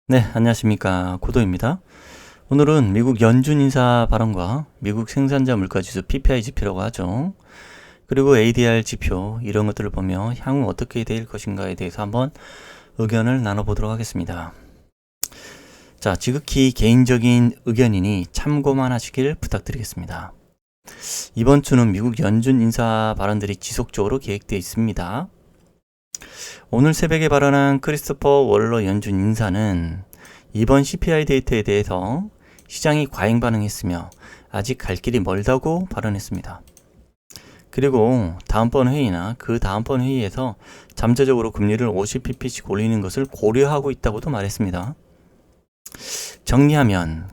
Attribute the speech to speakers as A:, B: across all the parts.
A: 네, 안녕하십니까. 고도입니다. 오늘은 미국 연준 인사 발언과 미국 생산자 물가지수 PPI 지표라고 하죠. 그리고 ADR 지표 이런 것들을 보며 향후 어떻게 될 것인가에 대해서 한번 의견을 나눠보도록 하겠습니다. 자, 지극히 개인적인 의견이니 참고만 하시길 부탁드리겠습니다. 이번 주는 미국 연준 인사 발언들이 지속적으로 계획되어 있습니다. 오늘 새벽에 발언한 크리스토퍼 월러 연준 인사는 이번 CPI 데이터에 대해서 시장이 과잉 반응했으며 아직 갈 길이 멀다고 발언했습니다. 그리고 다음번 회의나 그 다음번 회의에서 잠재적으로 금리를 50pp씩 올리는 것을 고려하고 있다고도 말했습니다. 정리하면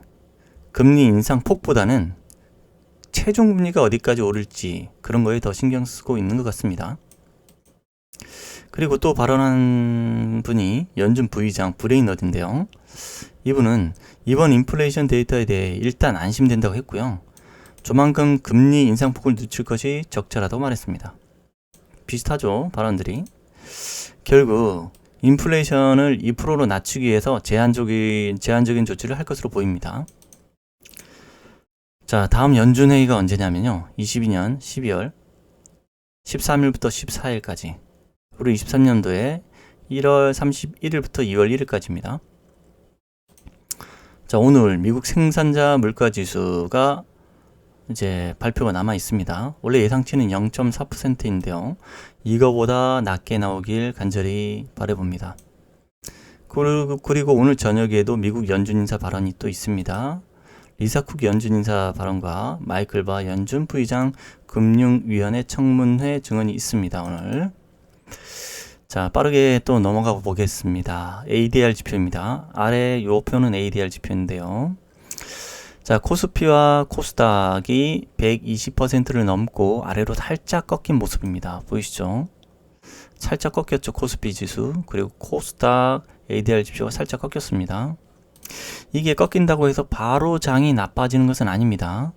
A: 금리 인상 폭보다는 최종 금리가 어디까지 오를지 그런 거에 더 신경 쓰고 있는 것 같습니다. 그리고 또 발언한 분이 연준 부의장 브레이너드인데요. 이분은 이번 인플레이션 데이터에 대해 일단 안심된다고 했고요. 조만간 금리 인상폭을 늦출 것이 적절하다고 말했습니다. 비슷하죠, 발언들이. 결국 인플레이션을 2%로 낮추기 위해서 제한적인 조치를 할 것으로 보입니다. 자, 다음 연준 회의가 언제냐면요. 22년 12월 13일부터 14일까지. 그리고 23년도에 1월 31일부터 2월 1일까지입니다. 자, 오늘 미국 생산자 물가지수가 이제 발표가 남아 있습니다. 원래 예상치는 0.4%인데요. 이거보다 낮게 나오길 간절히 바라봅니다. 그리고 오늘 저녁에도 미국 연준 인사 발언이 또 있습니다. 리사 쿡 연준 인사 발언과 마이클 바 연준 부의장 금융위원회 청문회 증언이 있습니다. 오늘. 자, 빠르게 또 넘어가 보겠습니다. ADR 지표입니다. 아래 요 표는 ADR 지표인데요. 자, 코스피와 코스닥이 120%를 넘고 아래로 살짝 꺾인 모습입니다. 보이시죠? 살짝 꺾였죠, 코스피 지수. 그리고 코스닥 ADR 지표가 살짝 꺾였습니다. 이게 꺾인다고 해서 바로 장이 나빠지는 것은 아닙니다.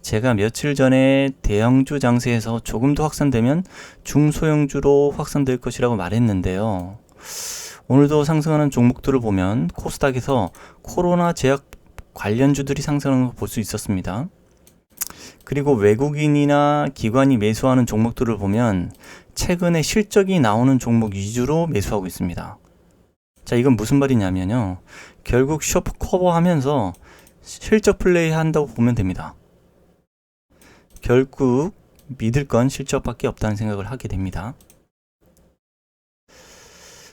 A: 제가 며칠 전에 대형주 장세에서 조금 더 확산되면 중소형주로 확산될 것이라고 말했는데요. 오늘도 상승하는 종목들을 보면 코스닥에서 코로나 제약 관련주들이 상승하는 걸 볼 수 있었습니다. 그리고 외국인이나 기관이 매수하는 종목들을 보면 최근에 실적이 나오는 종목 위주로 매수하고 있습니다. 자, 이건 무슨 말이냐면요. 결국 쇼프 커버하면서 실적 플레이 한다고 보면 됩니다. 결국 믿을 건 실적밖에 없다는 생각을 하게 됩니다.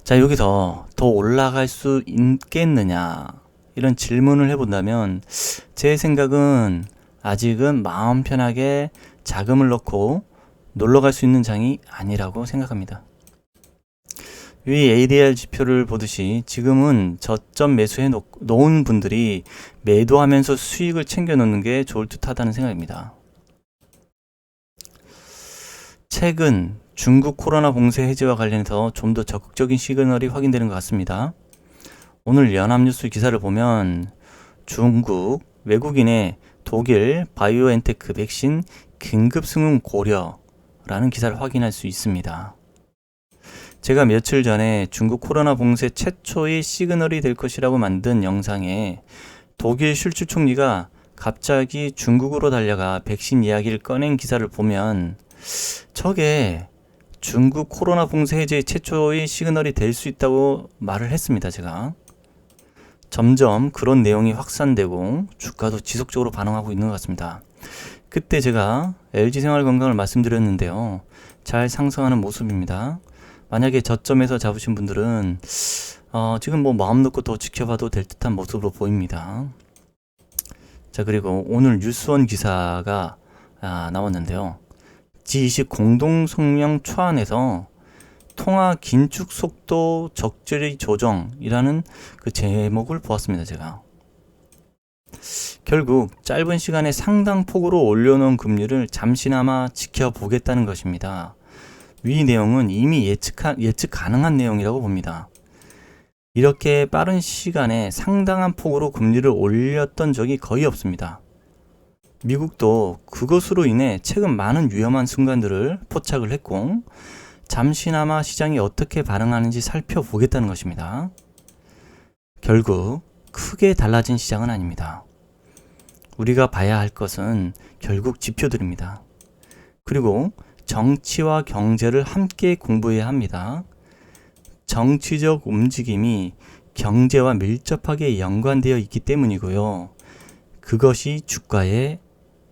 A: 자, 여기서 더 올라갈 수 있겠느냐 이런 질문을 해본다면 제 생각은 아직은 마음 편하게 자금을 넣고 놀러갈 수 있는 장이 아니라고 생각합니다. 위 ADR 지표를 보듯이 지금은 저점 매수해 놓은 분들이 매도하면서 수익을 챙겨 놓는 게 좋을 듯 하다는 생각입니다. 최근 중국 코로나 봉쇄 해제와 관련해서 좀 더 적극적인 시그널이 확인되는 것 같습니다. 오늘 연합뉴스 기사를 보면 중국 외국인의 독일 바이오엔테크 백신 긴급 승인 고려라는 기사를 확인할 수 있습니다. 제가 며칠 전에 중국 코로나 봉쇄 최초의 시그널이 될 것이라고 만든 영상에 독일 슐츠 총리가 갑자기 중국으로 달려가 백신 이야기를 꺼낸 기사를 보면 저게 중국 코로나 봉쇄 해제 최초의 시그널이 될 수 있다고 말을 했습니다. 제가 점점 그런 내용이 확산되고 주가도 지속적으로 반응하고 있는 것 같습니다. 그때 제가 LG생활건강을 말씀드렸는데요. 잘 상승하는 모습입니다. 만약에 저점에서 잡으신 분들은 지금 마음 놓고 더 지켜봐도 될 듯한 모습으로 보입니다. 자, 그리고 오늘 뉴스원 기사가 나왔는데요. G20 공동성명 초안에서 통화 긴축 속도 적절히 조정이라는 그 제목을 보았습니다. 제가 결국 짧은 시간에 상당폭으로 올려놓은 금리를 잠시나마 지켜보겠다는 것입니다. 위 내용은 이미 예측 가능한 내용이라고 봅니다. 이렇게 빠른 시간에 상당한 폭으로 금리를 올렸던 적이 거의 없습니다. 미국도 그것으로 인해 최근 많은 위험한 순간들을 포착을 했고 잠시나마 시장이 어떻게 반응하는지 살펴보겠다는 것입니다. 결국 크게 달라진 시장은 아닙니다. 우리가 봐야 할 것은 결국 지표들입니다. 그리고 정치와 경제를 함께 공부해야 합니다. 정치적 움직임이 경제와 밀접하게 연관되어 있기 때문이고요. 그것이 주가에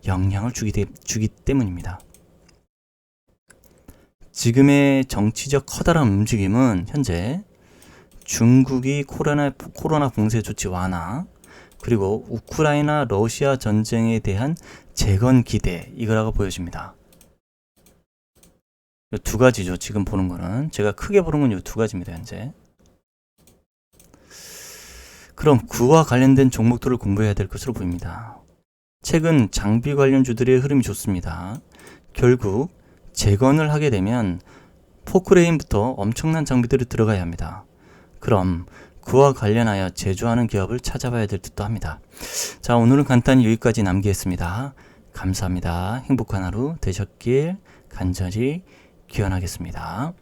A: 영향을 주기 때문입니다. 지금의 정치적 커다란 움직임은 현재 중국이 코로나 봉쇄 조치 완화, 그리고 우크라이나 러시아 전쟁에 대한 재건 기대, 이거라고 보여집니다. 이 두 가지죠. 지금 보는 거는 제가 크게 보는 건 이 두 가지입니다. 현재. 그럼 그와 관련된 종목들을 공부해야 될 것으로 보입니다. 최근 장비 관련주들의 흐름이 좋습니다. 결국 재건을 하게 되면 포크레인부터 엄청난 장비들이 들어가야 합니다. 그럼 그와 관련하여 제조하는 기업을 찾아봐야 될 듯도 합니다. 자, 오늘은 간단히 여기까지 남기겠습니다. 감사합니다. 행복한 하루 되셨길 간절히 기원하겠습니다.